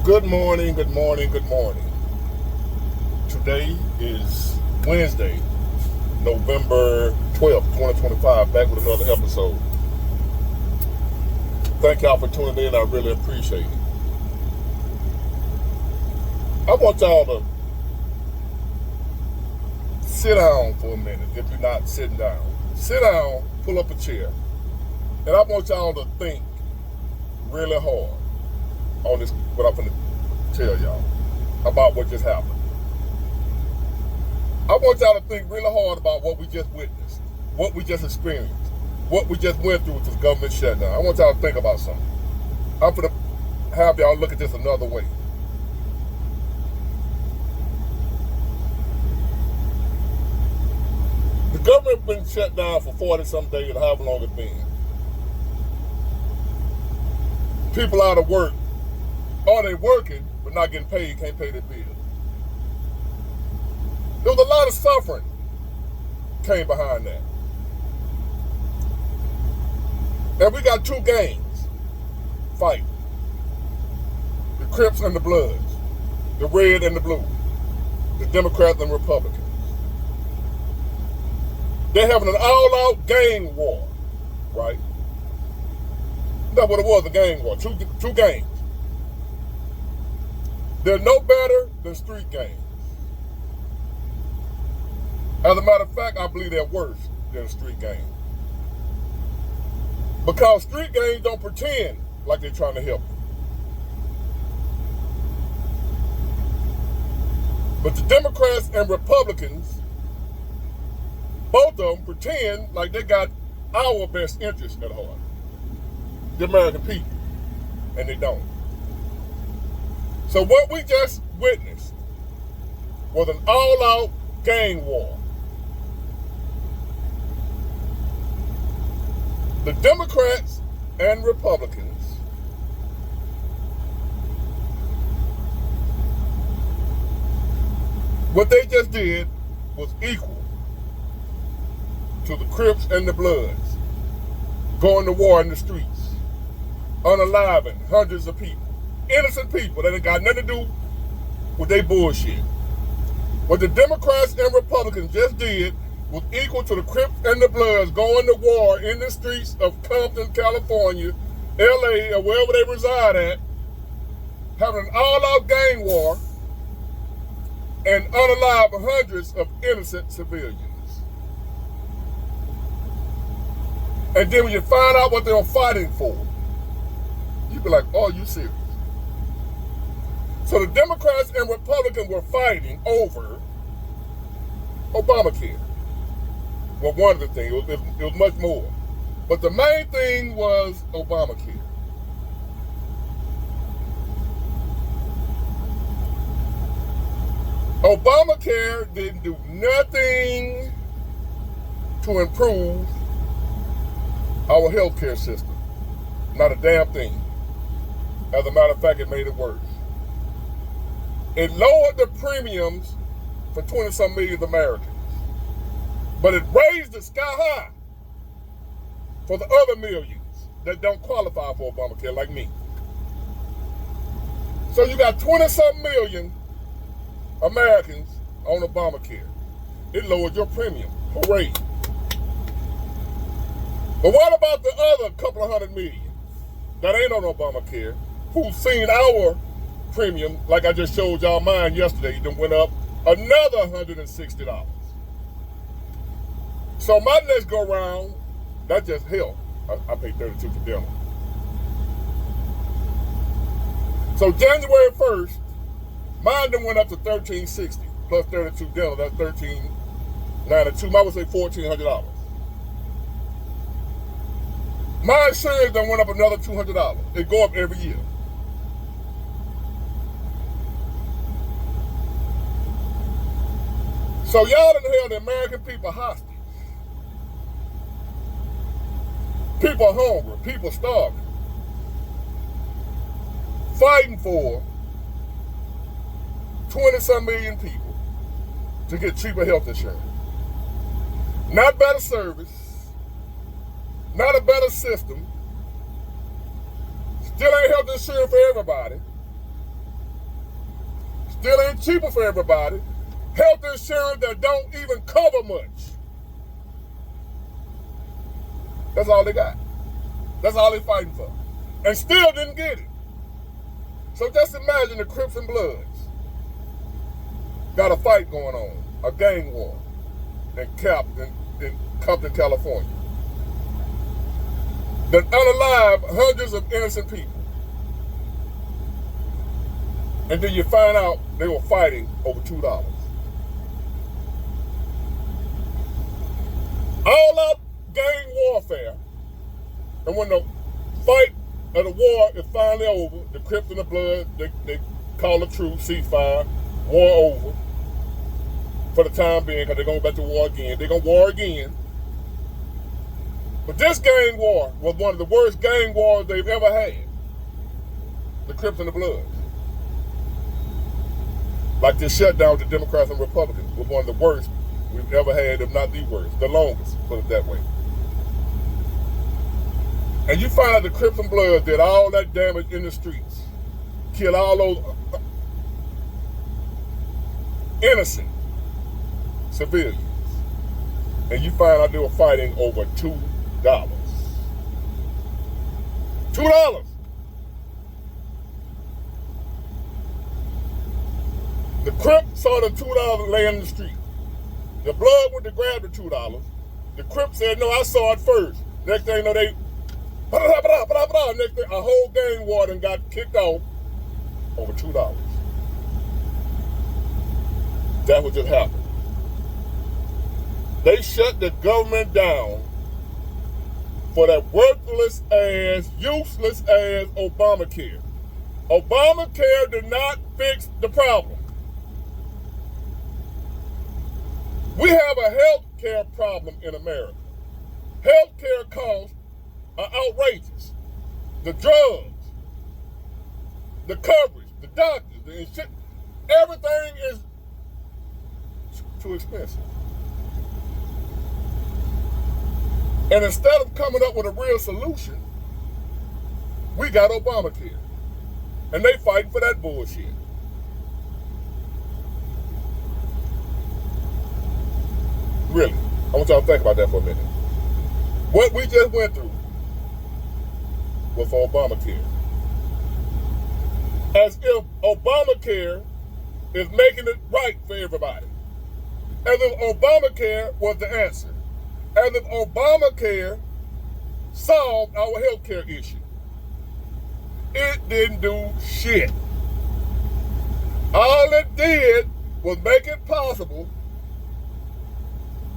Good morning, good morning, good morning. Today is Wednesday, November 12th, 2025, back with another episode. Thank y'all for tuning in. I really appreciate it. I want y'all to sit down for a minute if you're not sitting down. Sit down, pull up a chair, and I want y'all to think really hard on this, what I'm going to tell y'all about what just happened. I want y'all to think really hard about what we just witnessed, what we just experienced, what we just went through with this government shutdown. I want y'all to think about something. I'm going to have y'all look at this another way. The government been shut down for 40-some days, however long it's been. People out of work, or they working, but not getting paid, can't pay their bills. There was a lot of suffering came behind that. And we got two gangs fighting. The Crips and the Bloods, the red and the blue, the Democrats and Republicans. They're having an all-out gang war, right? That's what it was, a gang war, two gangs. They're no better than street gangs. As a matter of fact, I believe they're worse than street gangs. Because street gangs don't pretend like they're trying to help you. But the Democrats and Republicans, both of them pretend like they got our best interest at heart. The American people. And they don't. So what we just witnessed was an all-out gang war. The Democrats and Republicans what they just did was equal to the Crips and the Bloods going to war in the streets, unaliving hundreds of people, innocent people that ain't got nothing to do with their bullshit. What the Democrats and Republicans just did was equal to the Crips and the Bloods going to war in the streets of Compton, California, LA, or wherever they reside at, having an all-out gang war and unalive hundreds of innocent civilians. And then when you find out what they were fighting for, you be like, oh, you serious? So the Democrats and Republicans were fighting over Obamacare. Well, one of the things, it was much more. But the main thing was Obamacare. Obamacare didn't do nothing to improve our healthcare system. Not a damn thing. As a matter of fact, it made it worse. It lowered the premiums for 20-some million Americans. But it raised it sky high for the other millions that don't qualify for Obamacare, like me. So you got 20-some million Americans on Obamacare. It lowered your premium. Hooray. But what about the other couple of 100 million that ain't on Obamacare, who've seen our premium, like I just showed y'all mine yesterday, that went up another $160. So my next go round, that's just hell. I paid $32 for dinner. So January 1st, mine then went up to $1,360 plus $32 dinner. That's $1,392. I would say $1,400. My insurance then went up another $200. It go up every year. So y'all done held the American people hostage. People are hungry. People starving. Fighting for 20-some million people to get cheaper health insurance. Not better service. Not a better system. Still ain't health insurance for everybody. still ain't cheaper for everybody. Health insurance that don't even cover much. That's all they got. That's all they're fighting for. And still didn't get it. So just imagine the Crips and Bloods got a fight going on, a gang war in Compton, California. That unalive hundreds of innocent people. And then you find out they were fighting over $2. All out gang warfare. And when the fight of the war is finally over, the Crips and the Blood, they call a truce, ceasefire, war over for the time being, because they're going back to war again. They're going to war again. But this gang war was one of the worst gang wars they've ever had. The Crips and the Bloods. Like this shutdown to Democrats and Republicans was one of the worst we've ever had, if not the worst, the longest, put it that way. And you find out the Crips and Bloods did all that damage in the streets, killed all those innocent civilians, and you find out they were fighting over $2. $2. The Crip saw the $2 laying in the street. The Blood went to grab the $2. The Crip said, no, I saw it first. Next thing you know, they next thing, a whole gang war and got kicked off over $2. That's what just happened. They shut the government down for that worthless ass, useless ass Obamacare. Obamacare did not fix the problem. We have a health care problem in America. Health care costs are outrageous. The drugs, the coverage, the doctors, the insurance, everything is too expensive. And instead of coming up with a real solution, we got Obamacare. And they fighting for that bullshit. Really, I want y'all to think about that for a minute. What we just went through was for Obamacare. As if Obamacare is making it right for everybody. As if Obamacare was the answer. As if Obamacare solved our health care issue. It didn't do shit. All it did was make it possible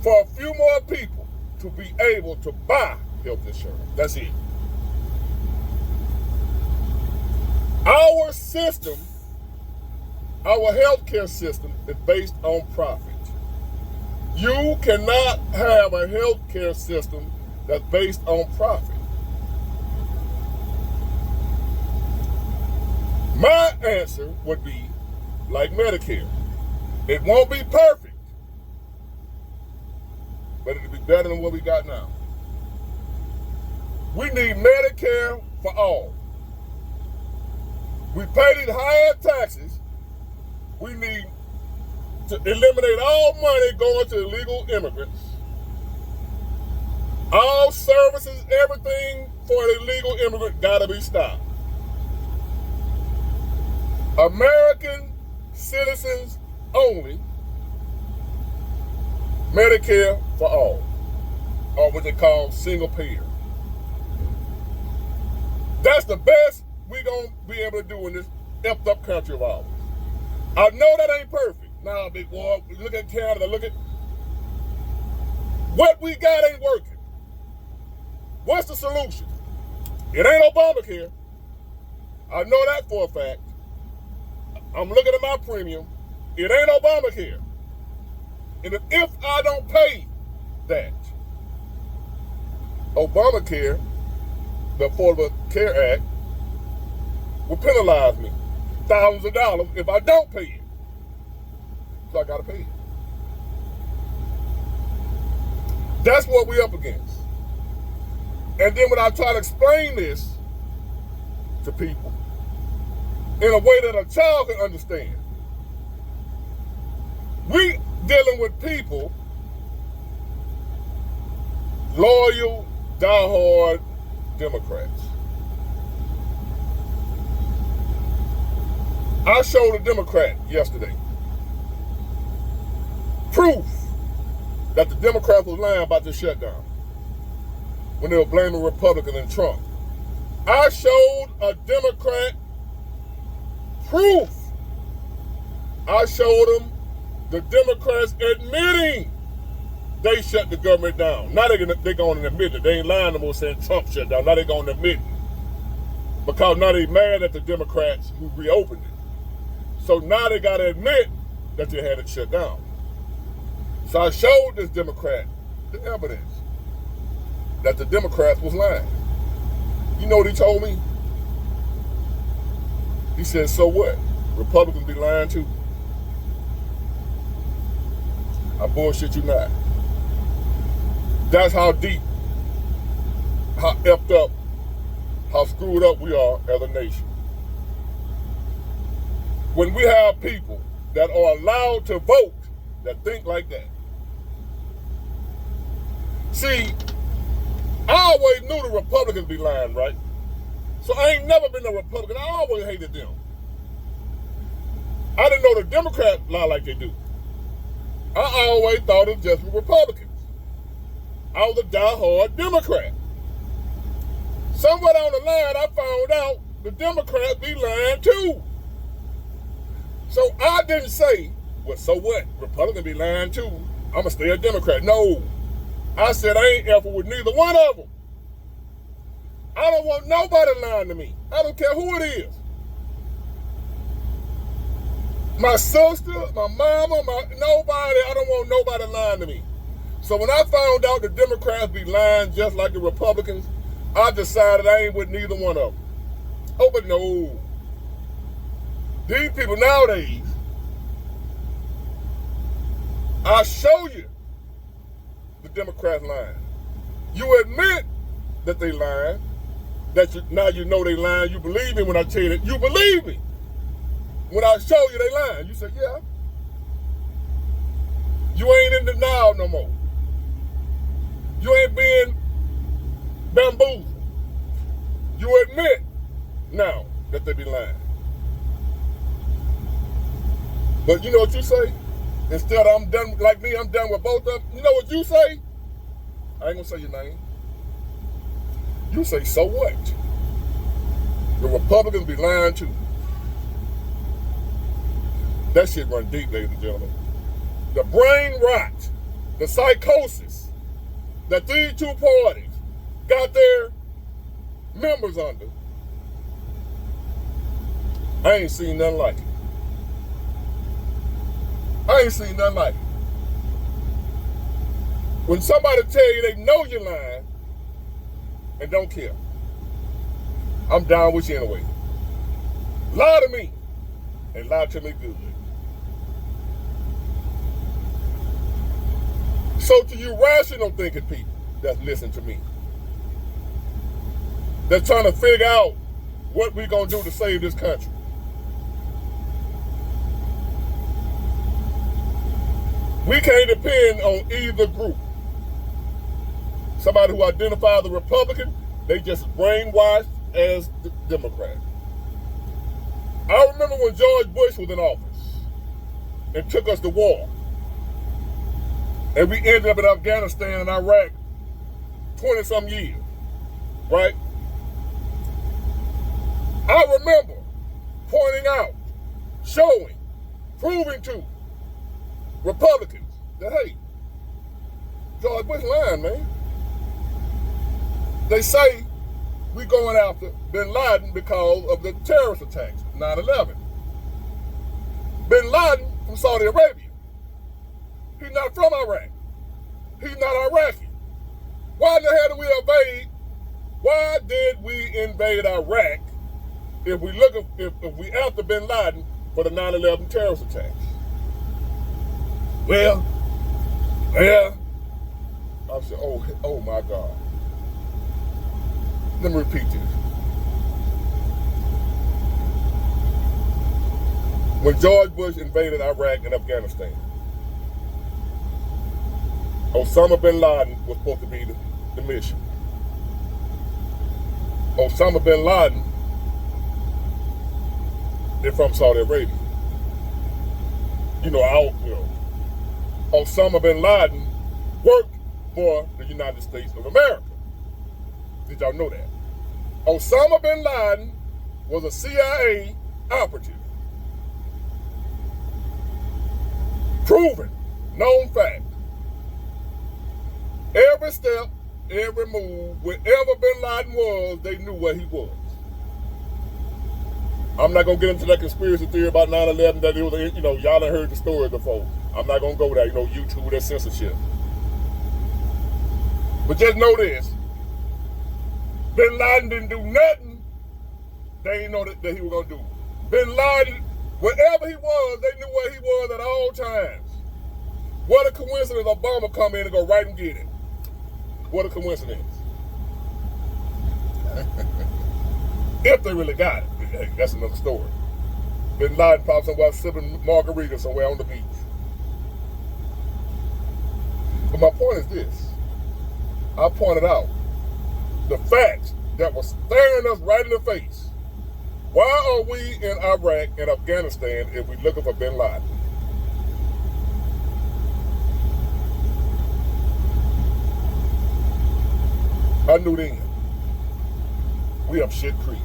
for a few more people to be able to buy health insurance. That's it. Our system, our healthcare system, is based on profit. You cannot have a healthcare system that's based on profit. My answer would be like Medicare. It won't be perfect, but it'll be better than what we got now. We need Medicare for all. We pay these higher taxes. We need to eliminate all money going to illegal immigrants. All services, everything for an illegal immigrant gotta be stopped. American citizens only, Medicare for all, or what they call single payer. That's the best we're going to be able to do in this effed up country of ours. I know that ain't perfect. Now, big boy, look at Canada, look at what we got ain't working. What's the solution? It ain't Obamacare. I know that for a fact. I'm looking at my premium. It ain't Obamacare. And if I don't pay that, Obamacare, the Affordable Care Act, will penalize me thousands of dollars if I don't pay it. So I gotta pay it. That's what we're up against. And then when I try to explain this to people in a way that a child can understand, We dealing with people, loyal, diehard Democrats. I showed a Democrat yesterday proof that the Democrats was lying about the shutdown when they were blaming Republicans and Trump. I showed a Democrat proof. I showed them the Democrats admitting they shut the government down. Now they're going to admit it. They ain't lying no more saying Trump shut down. Now they're going to admit it. Because now they're mad at the Democrats who reopened it. So now they got to admit that they had it shut down. So I showed this Democrat the evidence that the Democrats was lying. You know what he told me? He said, so what? Republicans be lying too. I bullshit you not. That's how deep, how effed up, how screwed up we are as a nation. When we have people that are allowed to vote that think like that. See, I always knew the Republicans be lying, right? So I ain't never been a Republican. I always hated them. I didn't know the Democrats lie like they do. I always thought it was just Republicans. I was a diehard Democrat. Somewhere down the line, I found out the Democrats be lying too. So I didn't say, well, so what? Republicans be lying too. I'm going to stay a Democrat. No. I said I ain't ever with neither one of them. I don't want nobody lying to me. I don't care who it is. My sister, my mama, nobody. I don't want nobody lying to me. So when I found out the Democrats be lying just like the Republicans, I decided I ain't with neither one of them. Oh, but no. These people nowadays, I'll show you the Democrats lying. You admit that they lying, now you know they lying. You believe me when I tell you that. You believe me. When I show you they lying, you say, yeah. You ain't in denial no more. You ain't being bamboozled. You admit now that they be lying. But you know what you say? Instead of I'm done, like me, I'm done with both of them. You know what you say? I ain't gonna say your name. You say, so what? The Republicans be lying too. That shit run deep, ladies and gentlemen. The brain rot, the psychosis that these two parties got their members under, I ain't seen nothing like it. I ain't seen nothing like it. When somebody tell you they know you're lying and don't care, I'm down with you anyway. Lie to me and lie to me good. So to you rational thinking people that's listening to me, that's trying to figure out what we're going to do to save this country. We can't depend on either group. Somebody who identifies the Republican, they just brainwashed as the Democrat. I remember when George Bush was in office and took us to war. And we ended up in Afghanistan and Iraq 20-some years, right? I remember pointing out, showing, proving to Republicans that, hey, George Bush lying, man. They say we going after bin Laden because of the terrorist attacks, 9/11. Bin Laden from Saudi Arabia. He's not from Iraq. He's not Iraqi. Why in the hell did we invade? Why did we invade Iraq if we after bin Laden for the 9/11 terrorist attacks? Well, I said, oh my God. Let me repeat this. When George Bush invaded Iraq and Afghanistan, Osama bin Laden was supposed to be the mission. Osama bin Laden is from Saudi Arabia. Osama bin Laden worked for the United States of America. Did y'all know that? Osama bin Laden was a CIA operative. Proven, known fact. Every step, every move, wherever bin Laden was, they knew where he was. I'm not going to get into that conspiracy theory about 9/11 that it was, y'all done heard the story before. I'm not going to go there, YouTube, that censorship. But just know this. Bin Laden didn't do nothing they didn't know that he was going to do. Bin Laden, wherever he was, they knew where he was at all times. What a coincidence Obama come in and go right and get it. What a coincidence. If they really got it. Hey, that's another story. Bin Laden probably somewhere sipping margarita somewhere on the beach. But my point is this. I pointed out the facts that were staring us right in the face. Why are we in Iraq and Afghanistan if we're looking for bin Laden? I knew then. We up shit creek.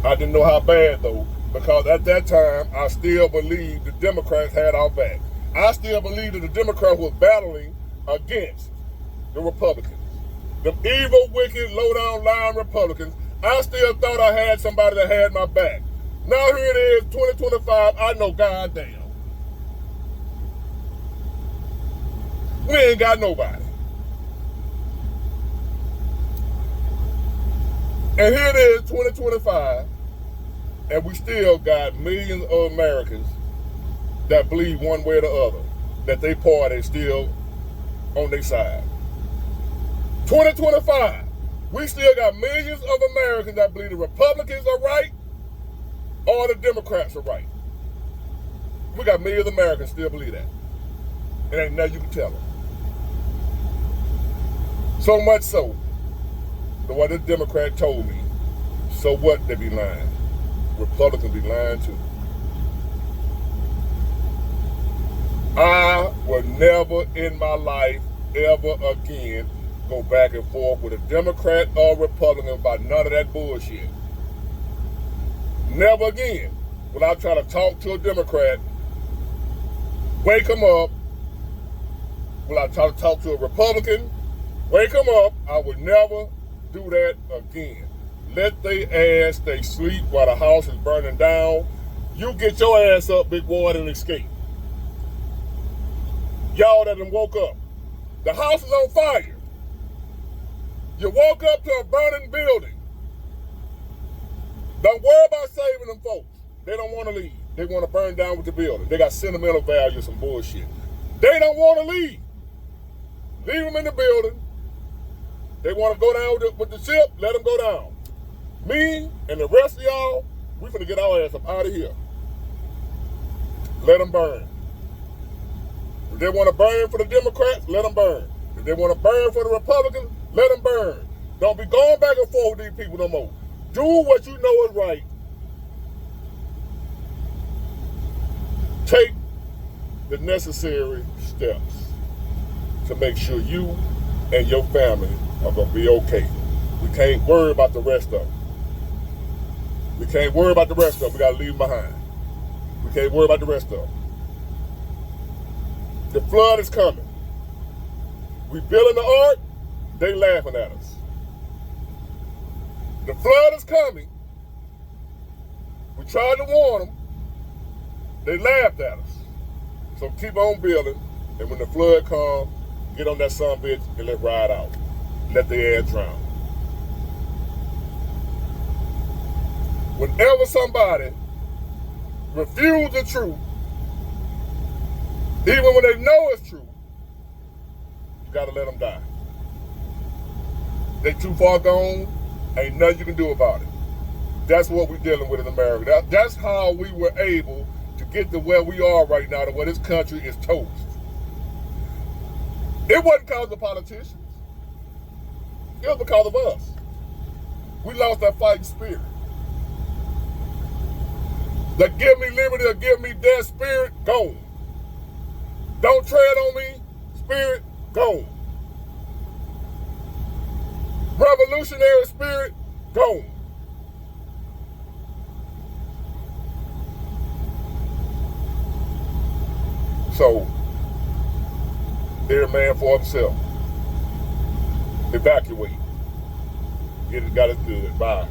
I didn't know how bad though, because at that time I still believed the Democrats had our back. I still believed that the Democrats were battling against the Republicans. The evil, wicked, low-down, lying Republicans. I still thought I had somebody that had my back. Now here it is, 2025, I know goddamn. We ain't got nobody. And here it is, 2025, and we still got millions of Americans that believe one way or the other that they party is still on their side. 2025, we still got millions of Americans that believe the Republicans are right or the Democrats are right. We got millions of Americans still believe that. It ain't nothing you can tell them. So much so, the what this Democrat told me, so what, they be lying. Republicans be lying too. I will never in my life, ever again, go back and forth with a Democrat or Republican about none of that bullshit. Never again will I try to talk to a Democrat, wake them up. Will I try to talk to a Republican, wake them up. I would never do that again. Let their ass stay asleep while the house is burning down. You get your ass up, big boy, and escape. Y'all that done woke up. The house is on fire. You woke up to a burning building. Don't worry about saving them folks. They don't want to leave. They want to burn down with the building. They got sentimental value, some bullshit. They don't want to leave. Leave them in the building. They want to go down with the ship, let them go down. Me and the rest of y'all, we finna get our ass up out of here. Let them burn. If they want to burn for the Democrats, let them burn. If they want to burn for the Republicans, let them burn. Don't be going back and forth with these people no more. Do what you know is right. Take the necessary steps to make sure you and your family are going to be okay. We can't worry about the rest of them. We can't worry about the rest of them. We got to leave them behind. We can't worry about the rest of them. The flood is coming. We building the ark, they laughing at us. The flood is coming. We tried to warn them. They laughed at us. So keep on building, and when the flood comes, get on that son bitch and let's ride out. Let the air drown. Whenever somebody refuses the truth, even when they know it's true, you gotta let them die. They too far gone, ain't nothing you can do about it. That's what we're dealing with in America. That's how we were able to get to where we are right now, to where this country is toast. It wasn't because of the politicians. It was because of us. We lost that fighting spirit. That give me liberty or give me death spirit, gone. Don't tread on me, spirit, gone. Revolutionary spirit, gone. So, every man for himself. Evacuate. Get it, got it good. Bye.